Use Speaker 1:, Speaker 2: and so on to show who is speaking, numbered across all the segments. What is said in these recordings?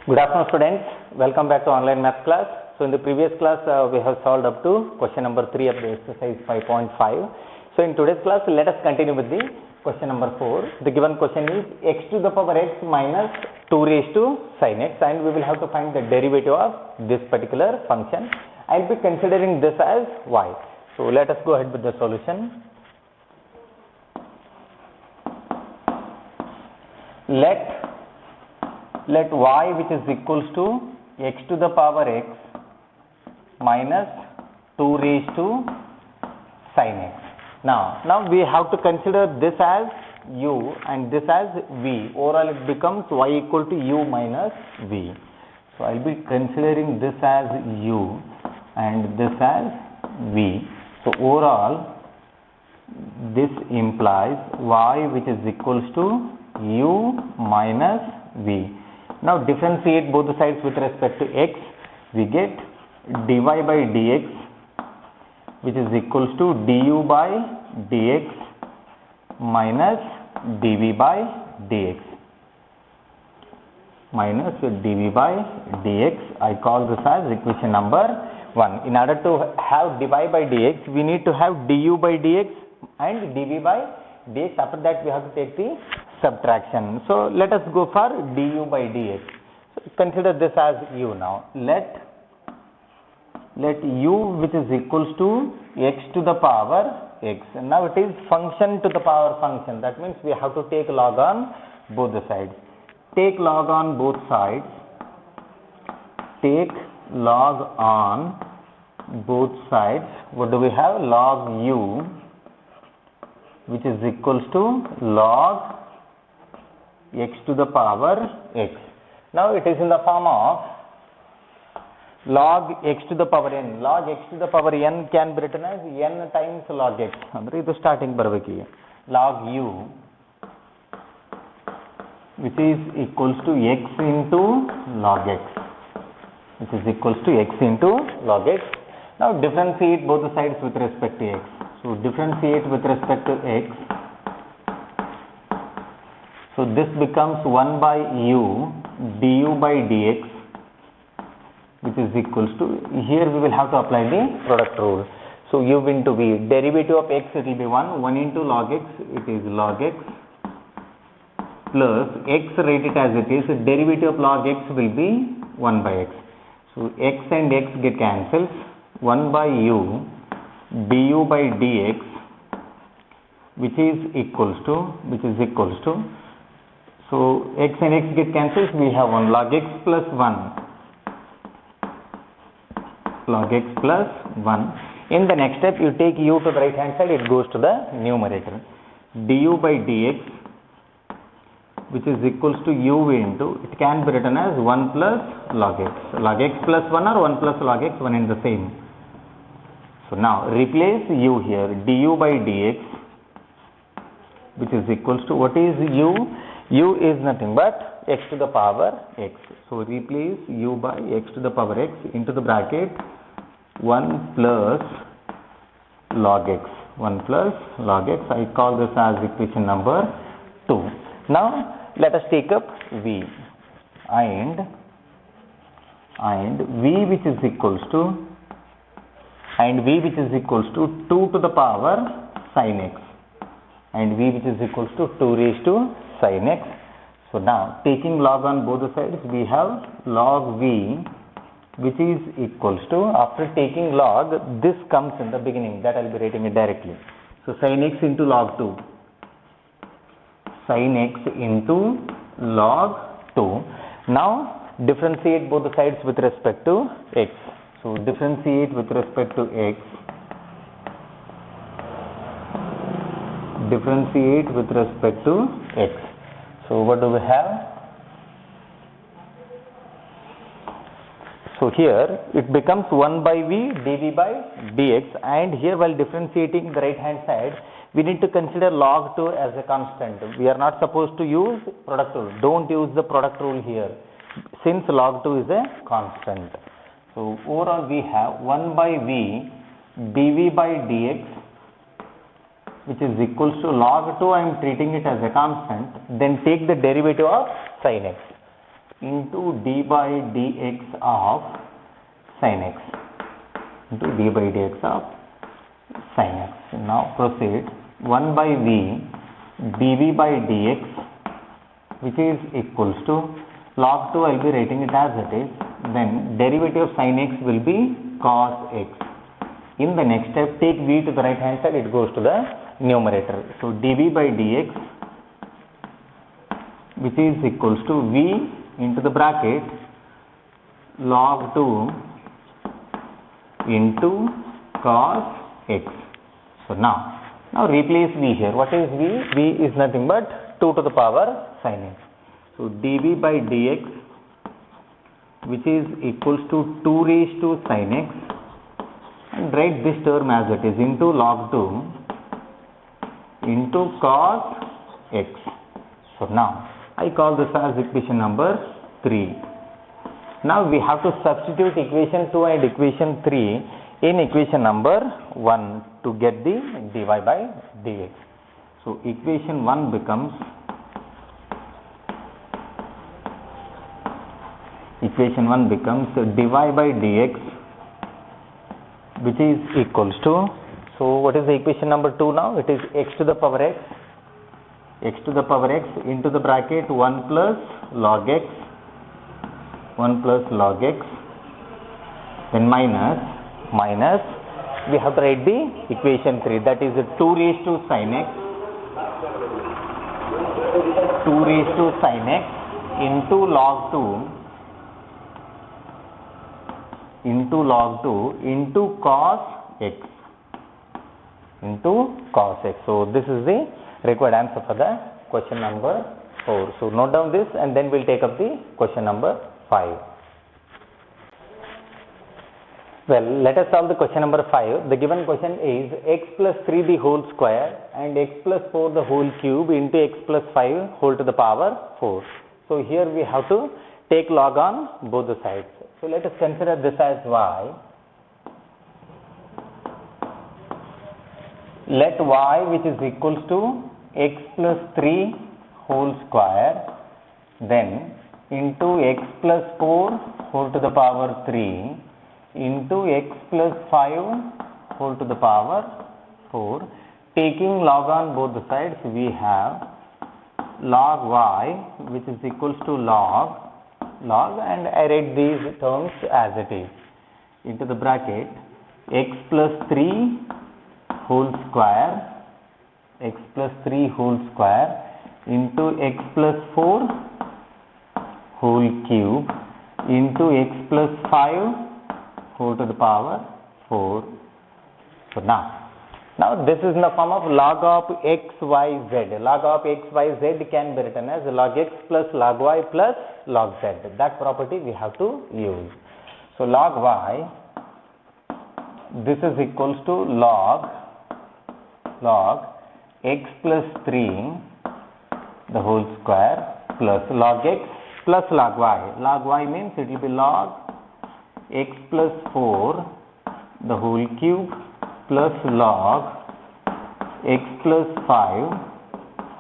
Speaker 1: Good afternoon, students. Welcome back to online math class. So in the previous class we have solved up to question number 3 of the exercise 5.5. So in today's class let us continue with the question number 4. The given question is x to the power x minus 2 raised to sin x, and we will have to find the derivative of this particular function. I will be considering this as y. So let us go ahead with the solution. Let y, which is equals to x to the power x minus 2 raised to sin x. Now we have to consider this as u and this as v. Overall it becomes y equal to u minus v. So I will be considering this as u and this as v. So overall this implies y, which is equals to u minus v. Now differentiate both the sides with respect to x. We get dy by dx, which is equals to du by dx minus dv by dx minus dv by dx. I call this as equation number 1. In order to have dy by dx, we need to have du by dx and dv by dx. After that we have to take the subtraction. So let us go for du by dx. So consider this as u now. Let u, which is equals to x to the power x. Now it is function to the power function. That means we have to take log on both the sides. Take log on both sides. Take log on both sides. What do we have? Log u, which is equals to log x to the power x. Now it is in the form of log x to the power n. Log x to the power n can be written as n times log x. Andre idu starting barabeki. Log u, which is equals to x into log x, which is equals to x into log x. Now differentiate both the sides with respect to x. So differentiate with respect to x. So this becomes 1 by u du by dx, which is equals to, here we will have to apply the product rule. So u into v, derivative of x, it will be 1 into log x, it is log x, plus x, write it as it is, derivative of log x will be 1 by x. So x and x get cancels, 1 by u du by dx, which is equals to, so x and x get cancelled, we have 1 log x plus 1. Log x plus 1. In the next step, you take u to the right hand side, it goes to the numerator. Du by dx, which is equals to u into, it can be written as 1 plus log x. Log x plus 1 or 1 plus log x, one and the same. So now replace u here, du by dx, which is equals to, what is u? U is nothing but x to the power x. So replace u by x to the power x into the bracket 1 plus log x. 1 plus log x. I call this as equation number 2. Now let us take up v and v, which is equals to 2 to the power sin x, and v, which is equals to 2 raised to sin x. So now taking log on both the sides, we have log v, which is equals to, after taking log, this comes in the beginning, that I will be writing it directly. So sin x into log 2, sin x into log 2. Now differentiate both the sides with respect to x. So differentiate with respect to x. Differentiate with respect to x. So what do we have? So here it becomes 1 by v dv by dx, and here while differentiating the right hand side, we need to consider log 2 as a constant. We are not supposed to use product rule. Don't use the product rule here, since log 2 is a constant. So overall we have 1 by v dv by dx, which is equals to log 2, I am treating it as a constant, then take the derivative of sin x. into d by dx of sin x, into d by dx of sin x. Now proceed. 1 by v dv by dx, which is equals to log 2, I will be writing it as it is. Then derivative of sin x will be cos x. In the next step, take v to the right hand side, it goes to the numerator. So dv by dx, which is equals to v into the bracket log 2 into cos x. So now replace v here. What is v? V is nothing but 2 to the power sin x. So dv by dx, which is equals to 2 raised to sin x, and write this term as it is, into log 2 into cos x. So now I call this as equation number 3. Now we have to substitute equation 2 and equation 3 in equation number 1 to get the dy by dx. So equation 1 becomes dy by dx, which is equals to, so what is the equation number 2 now? It is x to the power x into the bracket 1 plus log x, then minus, we have to write the equation 3, that is 2 raised to sin x, into log 2 into cos x. So this is the required answer for the question number 4. So note down this and then we'll take up the question number 5. Well, let us solve the question number 5. The given question is x plus 3 the whole square and x plus 4 the whole cube into x plus 5 whole to the power 4. So here we have to take log on both the sides. So let us consider this as y. Let y, which is equals to x plus 3 whole square, then into x plus 4 whole to the power 3 into x plus 5 whole to the power 4. Taking log on both the sides, we have log y, which is equals to log, and I write these terms as it is, into the bracket x plus 3 whole square into x plus 4 whole cube into x plus 5 whole to the power 4. So now this is in the form of log of x, y, z. Log of x, y, z can be written as log x plus log y plus log z. That property we have to use. So log y, this is equals to log x plus 3 the whole square plus log x plus log y. Log y means it will be log x plus 4 the whole cube plus log x plus 5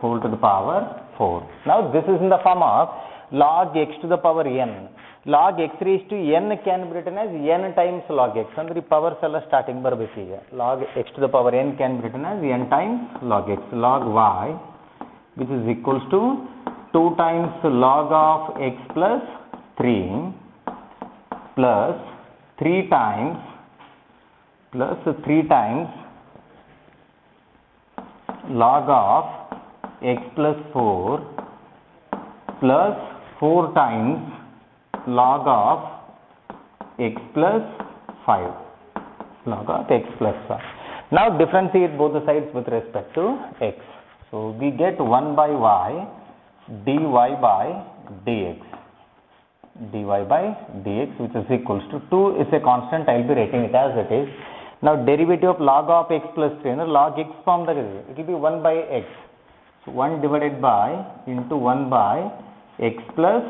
Speaker 1: whole to the power 4. Now this is in the form of log x to the power n. Log x raised to n can be written as n times log x. Andre powers alla starting barbeki. Log x to the power n can be written as n times log x. Log y, which is equals to 2 times log of x plus 3 plus 3 times log of x plus 4 plus 4 times log of x plus 5. Now differentiate both the sides with respect to x. So we get 1 by y dy by dx. Which is equals to 2 is a constant, I will be writing it as it is. Now derivative of log of x plus 3, log x form that is, it will be 1 by x. So 1 divided by into 1 by x plus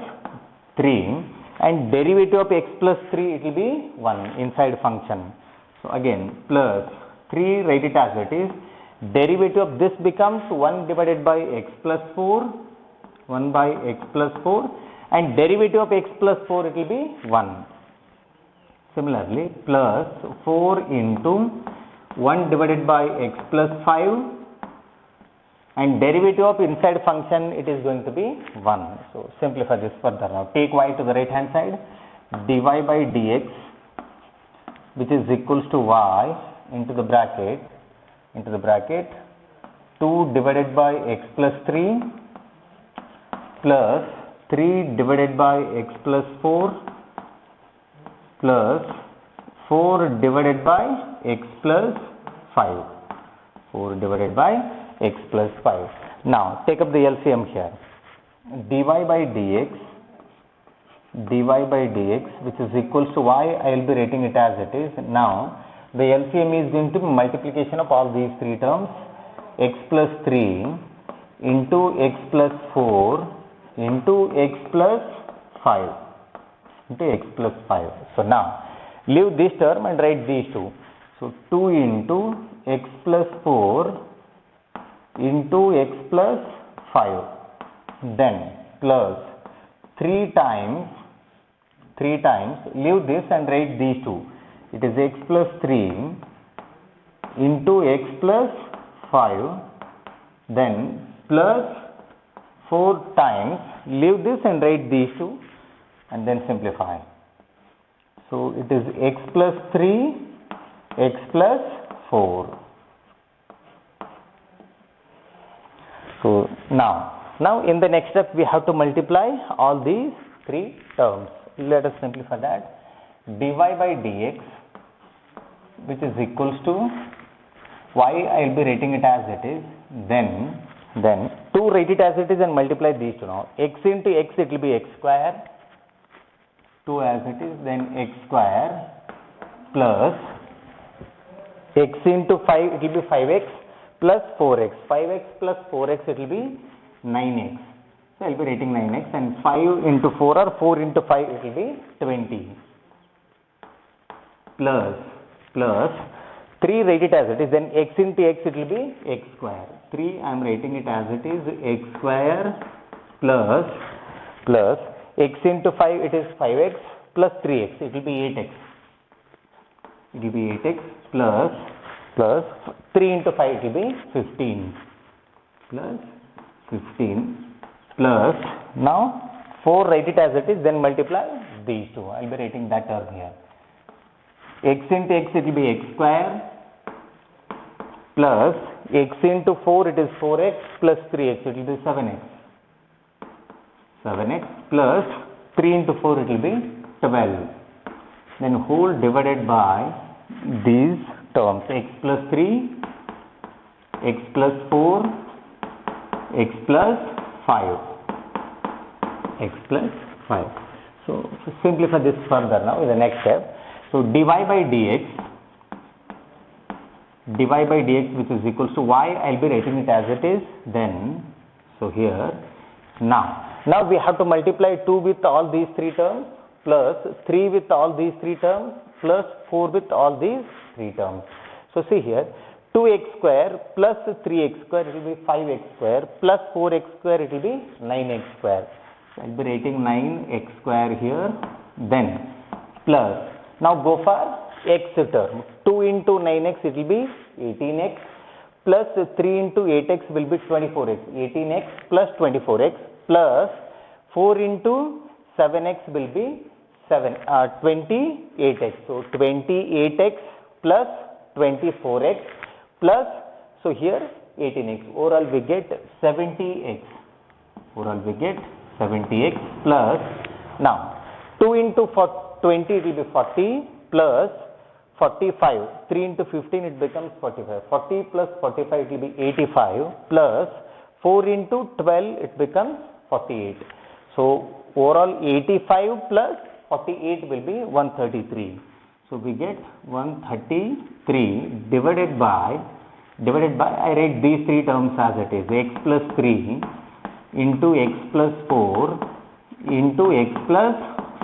Speaker 1: 3, and derivative of x plus 3 it will be 1 inside function. So again plus 3, write it as it is. Derivative of this becomes 1 divided by x plus 4, 1 by x plus 4, and derivative of x plus 4 it will be 1. Similarly, plus 4 into 1 divided by x plus 5, and derivative of inside function it is going to be 1. So simplify this further. Now take y to the right hand side, dy by dx, which is equals to y into the bracket 2 divided by x plus 3 plus 3 divided by x plus 4 plus 4 divided by x plus 5. 4 divided by x plus 5. Now take up the LCM here. dy by dx which is equals to y, I will be writing it as it is. Now the LCM is going to be multiplication of all these three terms, x plus 3 into x plus 4 into x plus 5 into x plus 5. So now leave this term and write these two. So 2 into x plus 4 into x plus 5, then plus 3 times, leave this and write these two. It is x plus 3 into x plus 5, then plus 4 times, leave this and write these two and then simplify. So it is x plus 3, x plus 4. So now in the next step we have to multiply all these three terms. Let us simplify that. dy by dx, which is equals to y, I will be writing it as it is, then 2 write it as it is and multiply these two. Now x into x it will be x square, 2 as it is, then x square plus x into 5 it will be 5x plus 4x, 5x plus 4x it will be 9x. So I will be writing 9x, and 5 into 4 or 4 into 5 it will be 20 plus 3 write it as it is, then x into x it will be x square. 3 I am writing it as it is, x square plus x into 5 it is 5x plus 3x it will be 8x. It will be 8x plus 3 into 5 it will be 15 plus now 4 write it as it is, then multiply these two. I will be writing that term here. X into x it will be x square plus x into 4 it is 4x plus 3x it will be 7x plus 3 into 4 it will be 12, then whole divided by these terms, x plus 3, x plus 4, x plus 5, x plus 5. So simplify this further now in the next step. So dy by dx which is equals to y, I will be writing it as it is, then so here now we have to multiply 2 with all these three terms plus 3 with all these three terms plus 4 with all these three terms. So see here, 2x square plus 3x square it will be 5x square plus 4x square it will be 9x square. So I will be writing 9x square here, then plus, now go for x term, 2 into 9x it will be 18x plus 3 into 8x will be 24x, 18x plus 24x plus 4 into 7x will be 28x. So 28x plus 24x plus, so here 18x, overall we get 70x, plus, now 2 into 20 it will be 40 plus 45, 3 into 15 it becomes 45, 40 plus 45 it will be 85 plus 4 into 12 it becomes 48. So overall 85 plus 48 will be 133. So we get 133 divided by I write these three terms as it is, x plus 3 into x plus 4 into x plus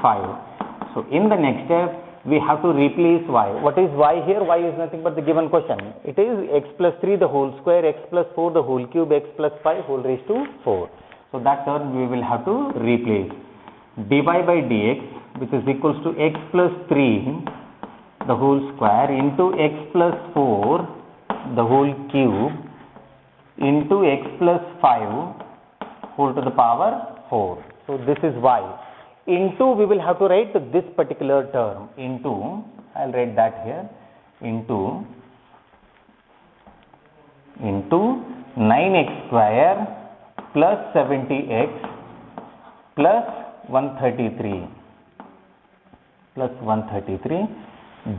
Speaker 1: 5. So in the next step we have to replace y. What is y here? Y is nothing but the given question. It is x plus 3 the whole square, x plus 4 the whole cube, x plus 5 whole raised to 4. So that term we will have to replace. dy by dx, which is equals to x plus 3 the whole square into x plus 4 the whole cube into x plus 5 whole to the power 4. So this is y. Into, we will have to write this particular term into, I will write that here, into 9x square plus 70x plus 133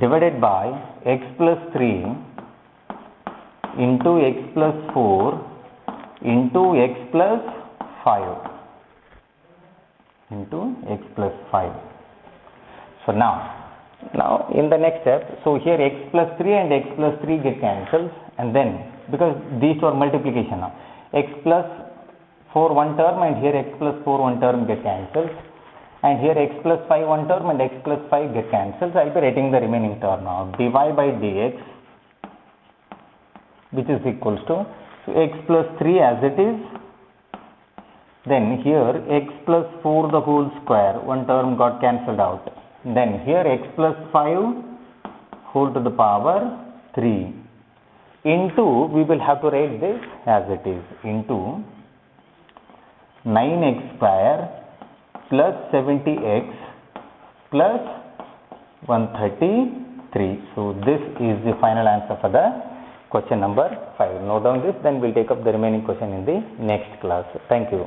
Speaker 1: divided by x plus 3 into x plus 4 into x plus 5 into x plus 5. So now in the next step, so here x plus 3 and x plus 3 get cancelled, and then because these two are multiplication now, x plus 4 one term and here x plus 4 one term get cancelled, and here x plus 5 one term and x plus 5 get cancelled. So I will be writing the remaining term now, dy by dx, which is equals to, so x plus 3 as it is, then here x plus 4 the whole square, one term got cancelled out, then here x plus 5 whole to the power 3 into, we will have to write this as it is, into 9x square plus 70x plus 133. So this is the final answer for the question number 5. Note down this, then we will take up the remaining question in the next class. Thank you.